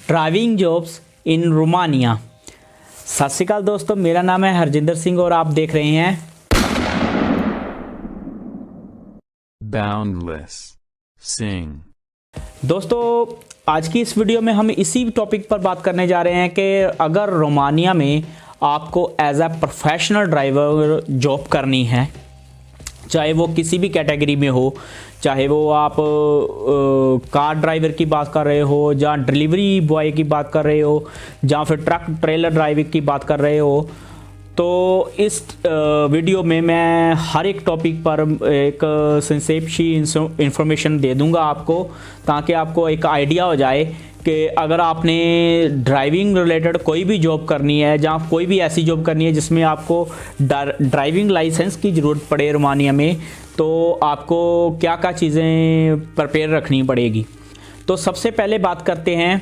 Driving jobs in Romania. सत श्री अकाल दोस्तों, मेरा नाम है हरजिंदर सिंह और आप देख रहे हैं Boundless Sing। दोस्तों आज की इस वीडियो में हम इसी टॉपिक पर बात करने जा रहे हैं कि अगर रोमानिया में आपको as a professional driver job करनी है, चाहे वो किसी भी कैटेगरी में हो, चाहे वो आप कार ड्राइवर की बात कर रहे हो, जहाँ डिलीवरी बॉय की बात कर रहे हो, जहाँ फिर ट्रक ट्रेलर ड्राइविंग की बात कर रहे हो, तो इस वीडियो में मैं हर एक टॉपिक पर एक संक्षेप सी इंफॉर्मेशन दे दूंगा आपको, ताकि आपको एक आइडिया हो जाए कि अगर आपने ड्राइविंग रिलेटेड कोई भी जॉब करनी है, जहाँ कोई भी ऐसी जॉब करनी है जिसमें आपको ड्राइविंग लाइसेंस की ज़रूरत पड़े रोमानिया में, तो आपको क्या क्या चीज़ें प्रिपेयर रखनी पड़ेगी। तो सबसे पहले बात करते हैं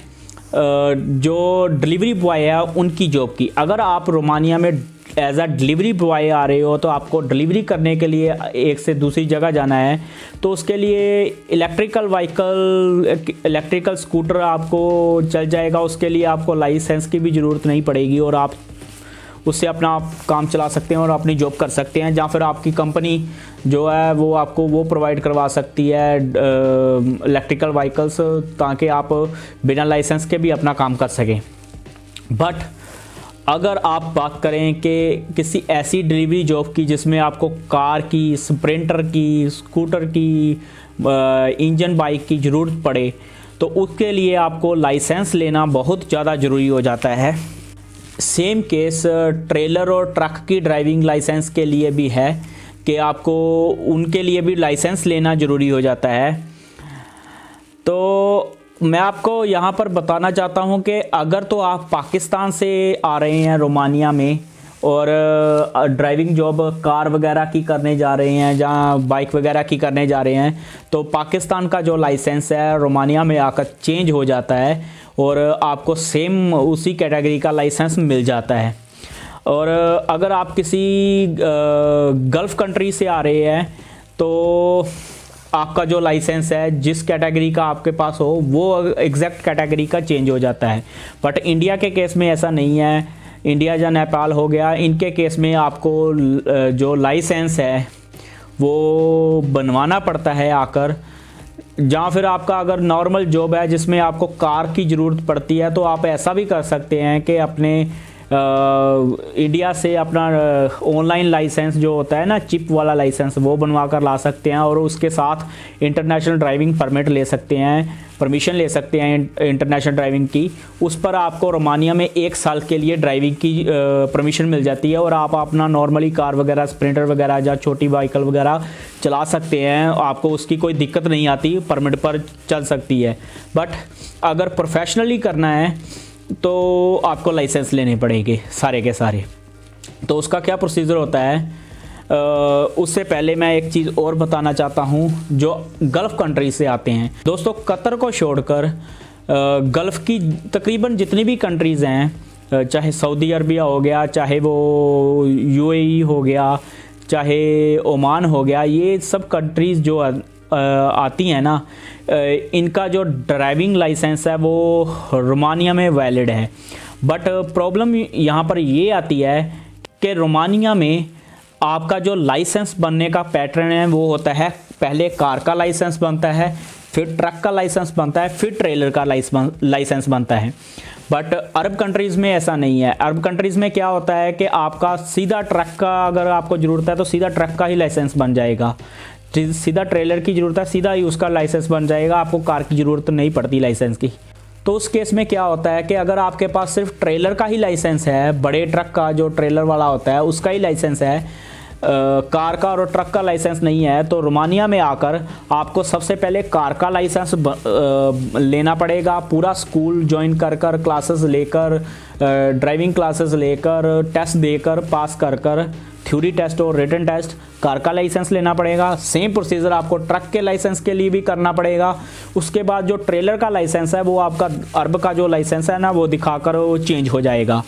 जो डिलीवरी बॉय है उनकी जॉब की। अगर आप रोमानिया में एज अ डिलीवरी बॉय आ रहे हो तो आपको डिलीवरी करने के लिए एक से दूसरी जगह जाना है, तो उसके लिए इलेक्ट्रिकल स्कूटर आपको चल जाएगा। उसके लिए आपको लाइसेंस की भी ज़रूरत नहीं पड़ेगी और आप उससे अपना काम चला सकते हैं और अपनी जॉब कर सकते हैं, जहाँ फिर आपकी कंपनी जो है वो आपको वो प्रोवाइड करवा सकती है इलेक्ट्रिकल व्हीकल्स, ताकि आप बिना लाइसेंस के भी अपना काम कर सकें। बट अगर आप बात करें कि किसी ऐसी डिलीवरी जॉब की जिसमें आपको कार की, स्प्रिंटर की, स्कूटर की, इंजन बाइक की ज़रूरत पड़े, तो उसके लिए आपको लाइसेंस लेना बहुत ज़्यादा ज़रूरी हो जाता है। सेम केस ट्रेलर और ट्रक की ड्राइविंग लाइसेंस के लिए भी है कि आपको उनके लिए भी लाइसेंस लेना ज़रूरी हो जाता है। तो मैं आपको यहाँ पर बताना चाहता हूँ कि अगर तो आप पाकिस्तान से आ रहे हैं रोमानिया में और ड्राइविंग जॉब कार वगैरह की करने जा रहे हैं, जहाँ बाइक वगैरह की करने जा रहे हैं, तो पाकिस्तान का जो लाइसेंस है रोमानिया में आकर चेंज हो जाता है और आपको सेम उसी कैटेगरी का लाइसेंस मिल जाता है। और अगर आप किसी गल्फ़ कंट्री से आ रहे हैं तो आपका जो लाइसेंस है जिस कैटेगरी का आपके पास हो वो एग्जैक्ट कैटेगरी का चेंज हो जाता है। बट इंडिया के केस में ऐसा नहीं है। इंडिया या नेपाल हो गया, इनके केस में आपको जो लाइसेंस है वो बनवाना पड़ता है आकर। जहाँ फिर आपका अगर नॉर्मल जॉब है जिसमें आपको कार की ज़रूरत पड़ती है, तो आप ऐसा भी कर सकते हैं कि अपने इंडिया से अपना ऑनलाइन लाइसेंस जो होता है ना, चिप वाला लाइसेंस, वो बनवा कर ला सकते हैं और उसके साथ इंटरनेशनल ड्राइविंग परमिट ले सकते हैं, परमिशन ले सकते हैं इंटरनेशनल ड्राइविंग की। उस पर आपको रोमानिया में 1 साल के लिए ड्राइविंग की परमिशन मिल जाती है और आप अपना नॉर्मली कार वगैरह, स्प्रिंटर वगैरह या छोटी व्हीकल वगैरह चला सकते हैं। आपको उसकी कोई दिक्कत नहीं आती, परमिट पर चल सकती है। बट अगर प्रोफेशनली करना है तो आपको लाइसेंस लेने पड़ेंगे सारे के सारे। तो उसका क्या प्रोसीजर होता है, उससे पहले मैं एक चीज़ और बताना चाहता हूँ जो गल्फ़ कंट्री से आते हैं। दोस्तों कतर को छोड़कर गल्फ़ की तकरीबन जितनी भी कंट्रीज़ हैं, चाहे सऊदी अरबिया हो गया, चाहे वो यूएई हो गया, चाहे ओमान हो गया, ये सब कंट्रीज़ जो आती हैं ना, इनका जो ड्राइविंग लाइसेंस है वो रोमानिया में वैलिड है। बट प्रॉब्लम यहाँ पर ये आती है कि रोमानिया में आपका जो लाइसेंस बनने का पैटर्न है वो होता है, पहले कार का लाइसेंस बनता है, फिर ट्रक का लाइसेंस बनता है, फिर ट्रेलर का लाइसेंस बनता है। बट अरब कंट्रीज़ में ऐसा नहीं है। अरब कंट्रीज़ में क्या होता है कि आपका सीधा ट्रक का अगर आपको ज़रूरत है तो सीधा ट्रक का ही लाइसेंस बन जाएगा, सीधा ट्रेलर की ज़रूरत है सीधा ही उसका लाइसेंस बन जाएगा, आपको कार की ज़रूरत नहीं पड़ती लाइसेंस की। तो उस केस में क्या होता है कि अगर आपके पास सिर्फ ट्रेलर का ही लाइसेंस है, बड़े ट्रक का जो ट्रेलर वाला होता है उसका ही लाइसेंस है, कार का और ट्रक का लाइसेंस नहीं है, तो रोमानिया में आकर आपको सबसे पहले कार का लाइसेंस लेना पड़ेगा। पूरा स्कूल ज्वाइन कर क्लासेस लेकर, ड्राइविंग क्लासेस लेकर, टेस्ट देकर, पास कर थ्योरी टेस्ट और रिटन टेस्ट, कार का लाइसेंस लेना पड़ेगा। सेम प्रोसीजर आपको ट्रक के लाइसेंस के लिए भी करना पड़ेगा। उसके बाद जो ट्रेलर का लाइसेंस है वो आपका अरब का जो लाइसेंस है ना वो दिखाकर वो चेंज हो जाएगा।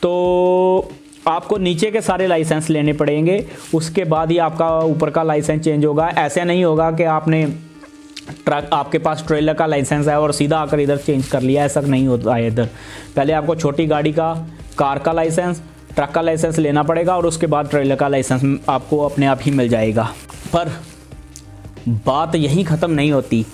तो आपको नीचे के सारे लाइसेंस लेने पड़ेंगे, उसके बाद ही आपका ऊपर का लाइसेंस चेंज होगा। ऐसे नहीं होगा कि आपने ट्रक आपके पास ट्रेलर का लाइसेंस है और सीधा आकर इधर चेंज कर लिया, ऐसा नहीं होता है इधर। पहले आपको छोटी गाड़ी का, कार का लाइसेंस, ट्रक का लाइसेंस लेना पड़ेगा और उसके बाद ट्रेलर का लाइसेंस आपको अपने आप ही मिल जाएगा। पर बात यहीं ख़त्म नहीं होती।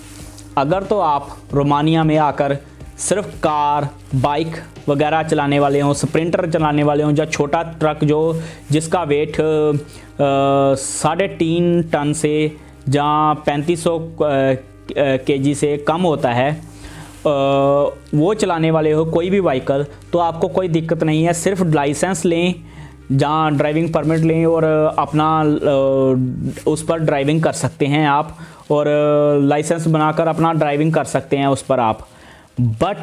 अगर तो आप रोमानिया में आकर सिर्फ कार, बाइक वगैरह चलाने वाले हों, स्प्रिंटर चलाने वाले हों, या छोटा ट्रक जिसका वेट 3.5 टन से जहाँ 3500 केजी से कम होता है, वो चलाने वाले हो कोई भी व्हीकल, तो आपको कोई दिक्कत नहीं है। सिर्फ लाइसेंस लें, जहाँ ड्राइविंग परमिट लें और अपना उस पर ड्राइविंग कर सकते हैं आप, और लाइसेंस बनाकर अपना ड्राइविंग कर सकते हैं उस पर आप। बट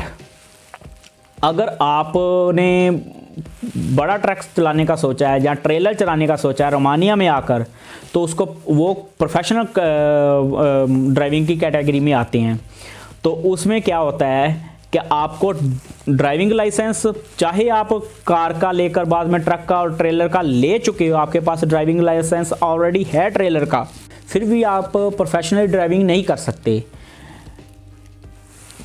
अगर आपने बड़ा ट्रक चलाने का सोचा है या ट्रेलर चलाने का सोचा है रोमानिया में आकर, तो उसको वो प्रोफेशनल ड्राइविंग की कैटेगरी में आते हैं। तो उसमें क्या होता है कि आपको ड्राइविंग लाइसेंस, चाहे आप कार का लेकर बाद में ट्रक का और ट्रेलर का ले चुके हो, आपके पास ड्राइविंग लाइसेंस ऑलरेडी है ट्रेलर का, फिर भी आप प्रोफेशनल ड्राइविंग नहीं कर सकते।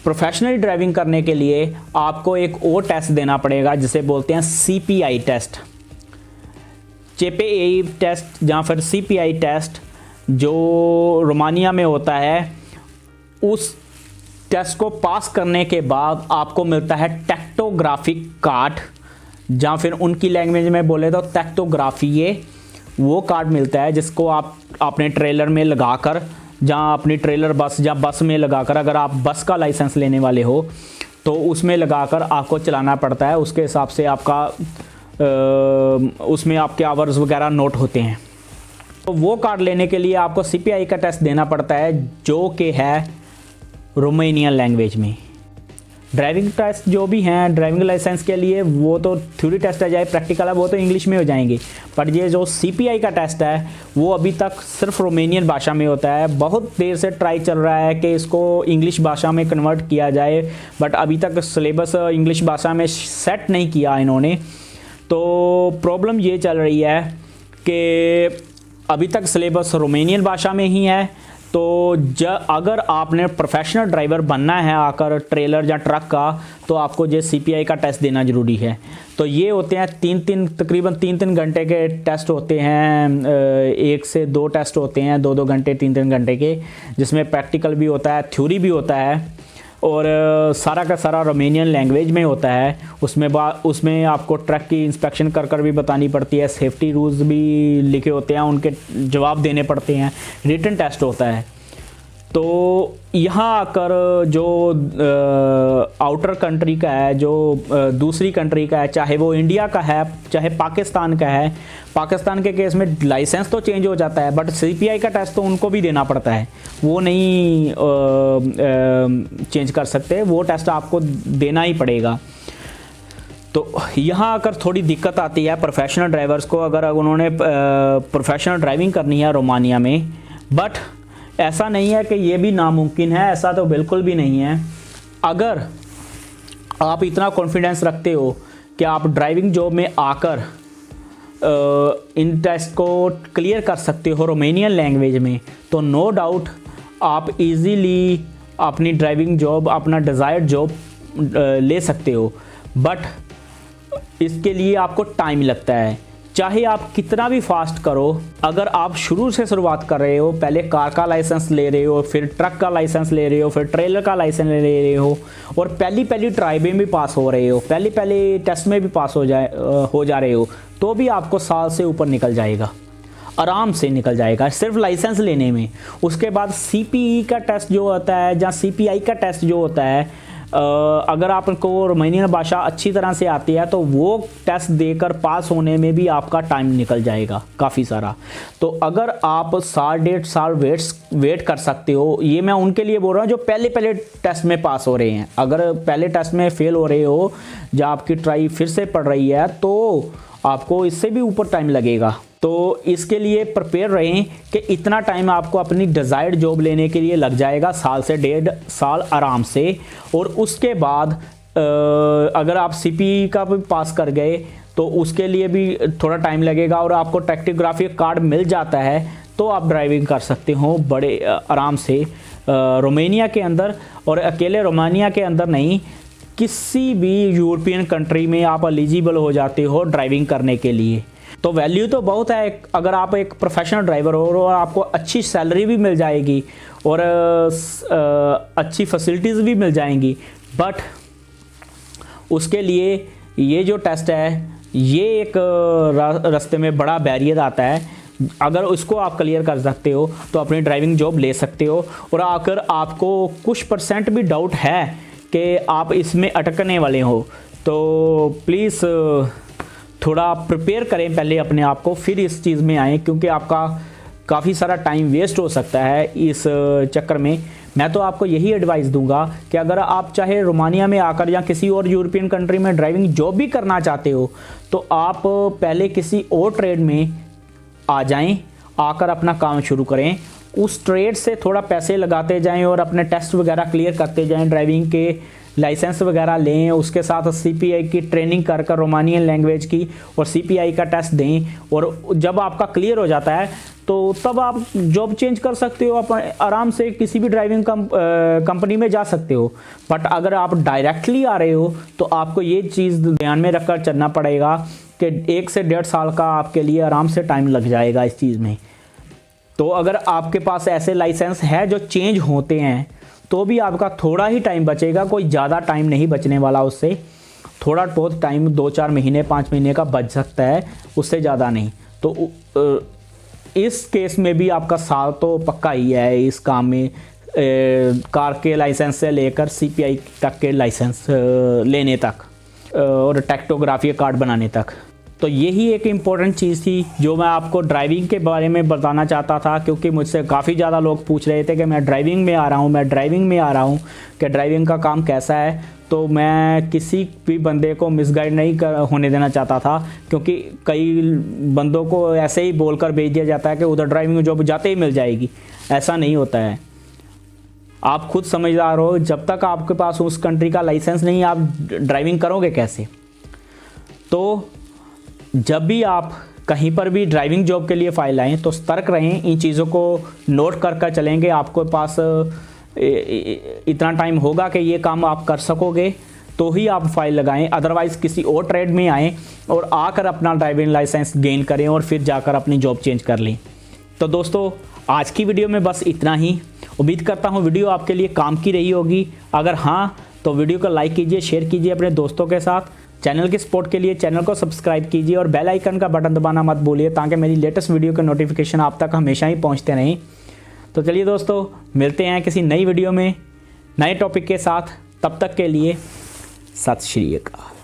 प्रोफेशनल ड्राइविंग करने के लिए आपको एक और टेस्ट देना पड़ेगा जिसे बोलते हैं CPI टेस्ट, CPI टेस्ट या फिर CPI टेस्ट, जो रोमानिया में होता है। उस टेस्ट को पास करने के बाद आपको मिलता है टैक्टोग्राफिक कार्ड, या फिर उनकी लैंग्वेज में बोले तो टैक्टोग्राफी, ये वो कार्ड मिलता है जिसको आप अपने ट्रेलर में लगाकर, जहाँ अपनी ट्रेलर बस या बस में लगाकर, अगर आप बस का लाइसेंस लेने वाले हो तो उसमें लगाकर आपको चलाना पड़ता है। उसके हिसाब से आपका उसमें आपके आवर्स वगैरह नोट होते हैं। तो वो कार्ड लेने के लिए आपको CPI का टेस्ट देना पड़ता है, जो कि है रोमानियन लैंग्वेज में। ड्राइविंग टेस्ट जो भी हैं ड्राइविंग लाइसेंस के लिए, वो तो थ्योरी टेस्ट आ जाए, प्रैक्टिकल है वो तो इंग्लिश में हो जाएंगे। पर ये जो CPI का टेस्ट है वो अभी तक सिर्फ रोमानियन भाषा में होता है। बहुत देर से ट्राई चल रहा है कि इसको इंग्लिश भाषा में कन्वर्ट किया जाए, बट अभी तक सिलेबस इंग्लिश भाषा में सेट नहीं किया इन्होंने। तो प्रॉब्लम ये चल रही है कि अभी तक सिलेबस रोमानियन भाषा में ही है। तो अगर आपने प्रोफेशनल ड्राइवर बनना है आकर ट्रेलर या ट्रक का, तो आपको ये CPI का टेस्ट देना ज़रूरी है। तो ये होते हैं तकरीबन 3-3 घंटे के टेस्ट होते हैं, 1 से 2 टेस्ट होते हैं, 2-2 घंटे 3-3 घंटे के, जिसमें प्रैक्टिकल भी होता है, थ्योरी भी होता है, और सारा का सारा रोमानियन लैंग्वेज में होता है। उसमें आपको ट्रक की इंस्पेक्शन कर भी बतानी पड़ती है, सेफ्टी रूल्स भी लिखे होते हैं, उनके जवाब देने पड़ते हैं, रिटन टेस्ट होता है। तो यहाँ आकर जो आउटर कंट्री का है, जो दूसरी कंट्री का है, चाहे वो इंडिया का है चाहे पाकिस्तान का है, पाकिस्तान के केस में लाइसेंस तो चेंज हो जाता है, बट CPI का टेस्ट तो उनको भी देना पड़ता है, वो नहीं चेंज कर सकते, वो टेस्ट आपको देना ही पड़ेगा। तो यहाँ आकर थोड़ी दिक्कत आती है प्रोफेशनल ड्राइवर्स को, अगर उन्होंने प्रोफेशनल ड्राइविंग करनी है रोमानिया में। बट ऐसा नहीं है कि ये भी नामुमकिन है, ऐसा तो बिल्कुल भी नहीं है। अगर आप इतना कॉन्फिडेंस रखते हो कि आप ड्राइविंग जॉब में आकर इन टेस्ट को क्लियर कर सकते हो रोमानियन लैंग्वेज में, तो नो डाउट आप इजीली अपनी ड्राइविंग जॉब, अपना डिज़ायर्ड जॉब ले सकते हो। बट इसके लिए आपको टाइम लगता है, चाहे आप कितना भी फास्ट करो। अगर आप शुरू से शुरुआत कर रहे हो, पहले कार का लाइसेंस ले रहे हो, फिर ट्रक का लाइसेंस ले रहे हो, फिर ट्रेलर का लाइसेंस ले रहे हो, और पहली ट्राई में भी पास हो रहे हो, पहले टेस्ट में भी पास हो जा रहे हो, तो भी आपको साल से ऊपर निकल जाएगा, आराम से निकल जाएगा सिर्फ लाइसेंस लेने में। उसके बाद CPE का टेस्ट जो होता है, या CPI का टेस्ट जो होता है, अगर आपको रोमानियन भाषा अच्छी तरह से आती है तो वो टेस्ट देकर पास होने में भी आपका टाइम निकल जाएगा काफ़ी सारा। तो अगर आप 1.5 साल वेट कर सकते हो, ये मैं उनके लिए बोल रहा हूँ जो पहले टेस्ट में पास हो रहे हैं। अगर पहले टेस्ट में फेल हो रहे हो, जब आपकी ट्राई फिर से पड़ रही है, तो आपको इससे भी ऊपर टाइम लगेगा। तो इसके लिए प्रिपेयर रहें कि इतना टाइम आपको अपनी डिज़ायर्ड जॉब लेने के लिए लग जाएगा, साल से 1.5 साल आराम से। और उसके बाद अगर आप CPE का भी पास कर गए तो उसके लिए भी थोड़ा टाइम लगेगा, और आपको टैक्टोग्राफी कार्ड मिल जाता है तो आप ड्राइविंग कर सकते हो बड़े आराम से। रोमानिया के अंदर, और अकेले रोमानिया के अंदर नहीं, किसी भी यूरोपियन कंट्री में आप एलिजिबल हो जाते हो ड्राइविंग करने के लिए। तो वैल्यू तो बहुत है, अगर आप एक प्रोफेशनल ड्राइवर हो और आपको अच्छी सैलरी भी मिल जाएगी और अच्छी फैसिलिटीज़ भी मिल जाएंगी, बट उसके लिए ये जो टेस्ट है ये एक रास्ते में बड़ा बैरियर आता है। अगर उसको आप क्लियर कर सकते हो तो अपनी ड्राइविंग जॉब ले सकते हो। और अगर आपको कुछ % भी डाउट है कि आप इसमें अटकने वाले हो तो प्लीज़ थोड़ा प्रिपेयर करें पहले अपने आप को, फिर इस चीज़ में आएँ, क्योंकि आपका काफ़ी सारा टाइम वेस्ट हो सकता है इस चक्कर में। मैं तो आपको यही एडवाइस दूंगा कि अगर आप चाहे रोमानिया में आकर या किसी और यूरोपियन कंट्री में ड्राइविंग जॉब भी करना चाहते हो तो आप पहले किसी और ट्रेड में आ जाएं, आकर अपना काम शुरू करें, उस ट्रेड से थोड़ा पैसे लगाते जाएं और अपने टेस्ट वगैरह क्लियर करते जाएं, ड्राइविंग के लाइसेंस वगैरह लें, उसके साथ CPI की ट्रेनिंग कर रोमानियन लैंग्वेज की और CPI का टेस्ट दें। और जब आपका क्लियर हो जाता है तो तब आप जॉब चेंज कर सकते हो, आप आराम से किसी भी ड्राइविंग कंपनी में जा सकते हो। बट अगर आप डायरेक्टली आ रहे हो तो आपको ये चीज़ ध्यान में रखकर चलना पड़ेगा कि 1 से 1.5 साल का आपके लिए आराम से टाइम लग जाएगा इस चीज़ में। तो अगर आपके पास ऐसे लाइसेंस है जो चेंज होते हैं तो भी आपका थोड़ा ही टाइम बचेगा, कोई ज़्यादा टाइम नहीं बचने वाला उससे। थोड़ा बहुत टाइम 2-4 महीने 5 महीने का बच सकता है, उससे ज़्यादा नहीं। तो इस केस में भी आपका साल तो पक्का ही है इस काम में, कार के लाइसेंस से लेकर CPI तक के लाइसेंस लेने तक और टैक्टोग्राफी कार्ड बनाने तक। तो यही एक इम्पॉर्टेंट चीज़ थी जो मैं आपको ड्राइविंग के बारे में बताना चाहता था, क्योंकि मुझसे काफ़ी ज़्यादा लोग पूछ रहे थे कि मैं ड्राइविंग में आ रहा हूँ, कि ड्राइविंग का काम कैसा है। तो मैं किसी भी बंदे को मिसगाइड नहीं होने देना चाहता था, क्योंकि कई बंदों को ऐसे ही बोलकर भेज दिया जाता है कि उधर ड्राइविंग जॉब जाते ही मिल जाएगी। ऐसा नहीं होता है। आप खुद समझदार हो, जब तक आपके पास उस कंट्री का लाइसेंस नहीं आप ड्राइविंग करोगे कैसे। तो जब भी आप कहीं पर भी ड्राइविंग जॉब के लिए फ़ाइल आएँ तो सतर्क रहें, इन चीज़ों को नोट कर चलेंगे। आपके पास इतना टाइम होगा कि ये काम आप कर सकोगे तो ही आप फाइल लगाएं, अदरवाइज़ किसी और ट्रेड में आएँ और आकर अपना ड्राइविंग लाइसेंस गेन करें और फिर जाकर अपनी जॉब चेंज कर लें। तो दोस्तों आज की वीडियो में बस इतना ही। उम्मीद करता हूँ वीडियो आपके लिए काम की रही होगी। अगर हाँ तो वीडियो को लाइक कीजिए, शेयर कीजिए अपने दोस्तों के साथ। चैनल की सपोर्ट के लिए चैनल को सब्सक्राइब कीजिए और बेल आइकन का बटन दबाना मत भूलिए, ताकि मेरी लेटेस्ट वीडियो के नोटिफिकेशन आप तक हमेशा ही पहुंचते रहें। तो चलिए दोस्तों, मिलते हैं किसी नई वीडियो में नए टॉपिक के साथ। तब तक के लिए सत श्री अकाल।